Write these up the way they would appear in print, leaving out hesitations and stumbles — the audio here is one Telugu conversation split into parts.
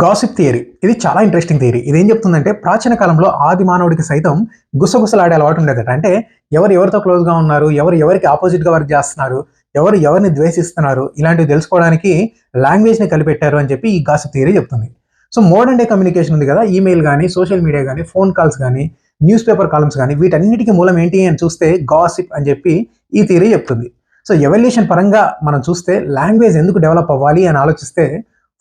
గాసిప్ థియరీ ఇది చాలా ఇంట్రెస్టింగ్ థియరీ. ఇదేం చెప్తుందంటే ప్రాచీన కాలంలో ఆది మానవుడికి సైతం గుసగుసలాడే అలవాటు ఉండేదట. అంటే ఎవరు ఎవరితో క్లోజ్‌గా ఉన్నారు, ఎవరు ఎవరికి ఆపోజిట్‌గా వర్క్ చేస్తున్నారు, ఎవరు ఎవరిని ద్వేషిస్తున్నారు, ఇలాంటివి తెలుసుకోవడానికి లాంగ్వేజ్‌ని కనిపెట్టారు అని చెప్పి ఈ గాసిప్ థియరీ చెప్తుంది. సో మోడర్న్ డే కమ్యూనికేషన్ ఉంది కదా! ఈమెయిల్ గాని, సోషల్ మీడియా గాని, ఫోన్ కాల్స్ గాని, న్యూస్ పేపర్ కాలమ్స్ గాని వీటన్నిటికి మూలం ఏంటి అని చూస్తే గాసిప్ అని చెప్పి ఈ థియరీ చెప్తుంది. సో ఎవల్యూషన్ పరంగా మనం చూస్తే లాంగ్వేజ్ ఎందుకు డెవలప్ అవ్వాలి అని ఆలోచిస్తే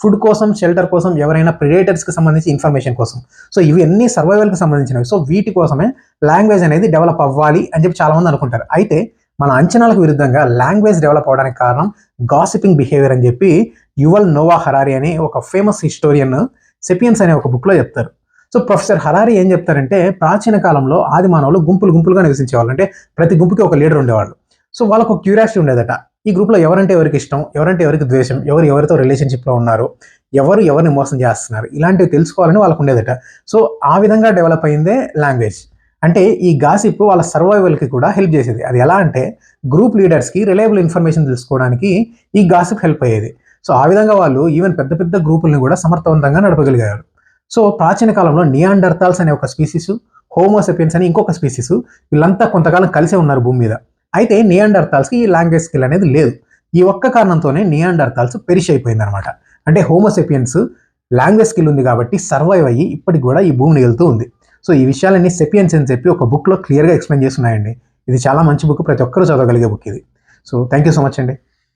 ఫుడ్ కోసం, షెల్టర్ కోసం, ఎవరైనా ప్రెడేటర్స్‌కి సంబంధించి ఇన్ఫర్మేషన్ కోసం. సో ఇవన్నీ సర్వైవల్‌కి సంబంధించినవి. సో వీటి కోసమే లాంగ్వేజ్ అనేది డెవలప్ అవ్వాలి అని చెప్పి చాలామంది అనుకుంటారు. అయితే మన అంచనాలకు విరుద్ధంగా లాంగ్వేజ్ డెవలప్ అవ్వడానికి కారణం గాసిపింగ్ బిహేవియర్ అని చెప్పి యువల్ నోవా హరారి అనే ఒక ఫేమస్ హిస్టోరియన్ 'సెపియన్స్' అనే ఒక బుక్‌లో చెప్తారు. సో ప్రొఫెసర్ హరారి ఏం చెప్తారంటే ప్రాచీన కాలంలో ఆది మానవులు గుంపులు గుంపులుగా నివసించేవాళ్ళు. అంటే ప్రతి గుంపుకి ఒక లీడర్ ఉండేవాళ్ళు. సో వాళ్ళకు ఒక క్యూరియాసిటీ ఉండేదట. ఈ గ్రూప్‌లో ఎవరంటే ఎవరికి ఇష్టం, ఎవరంటే ఎవరికి ద్వేషం, ఎవరు ఎవరితో రిలేషన్‌షిప్‌లో ఉన్నారు, ఎవరు ఎవరిని మోసం చేస్తున్నారు, ఇలాంటివి తెలుసుకోవాలని వాళ్ళకు ఉండేదట. సో ఆ విధంగా డెవలప్ అయిందే లాంగ్వేజ్. అంటే ఈ గాసిప్ వాళ్ళ సర్వైవల్‌కి కూడా హెల్ప్ చేసేది. అది ఎలా అంటే గ్రూప్ లీడర్స్‌కి రిలయబుల్ ఇన్ఫర్మేషన్ తెలుసుకోవడానికి ఈ గాసిప్ హెల్ప్ అయ్యేది. సో ఆ విధంగా వాళ్ళు ఈవెన్ పెద్ద పెద్ద గ్రూపుల్ని కూడా సమర్థవంతంగా నడపగలిగారు. సో ప్రాచీన కాలంలో నియాండర్తాల్స్ అనే ఒక స్పీసీస్, హోమోసెపియన్స్ అని ఇంకొక స్పీసీస్ వీళ్ళంతా కొంతకాలం కలిసే ఉన్నారు భూమి మీద. అయితే నియాండర్తాల్స్‌కి ఈ లాంగ్వేజ్ స్కిల్ అనేది లేదు. ఈ ఒక్క కారణంతోనే నియాండర్తాల్స్ పెరిష్ అయిపోయిందనమాట. అంటే హోమోసెపియన్స్ లాంగ్వేజ్ స్కిల్ ఉంది కాబట్టి సర్వైవ్ అయ్యి ఇప్పటికి కూడా ఈ భూమిని వెళ్తూ ఉంది. సో ఈ విషయాలన్నీ 'సెపియన్స్' అని చెప్పి ఒక బుక్‌లో క్లియర్‌గా ఎక్స్‌ప్లెయిన్ చేస్తున్నాయండి. ఇది చాలా మంచి బుక్. ప్రతి ఒక్కరూ చదవగలిగే బుక్ ఇది. So thank you so much అండి.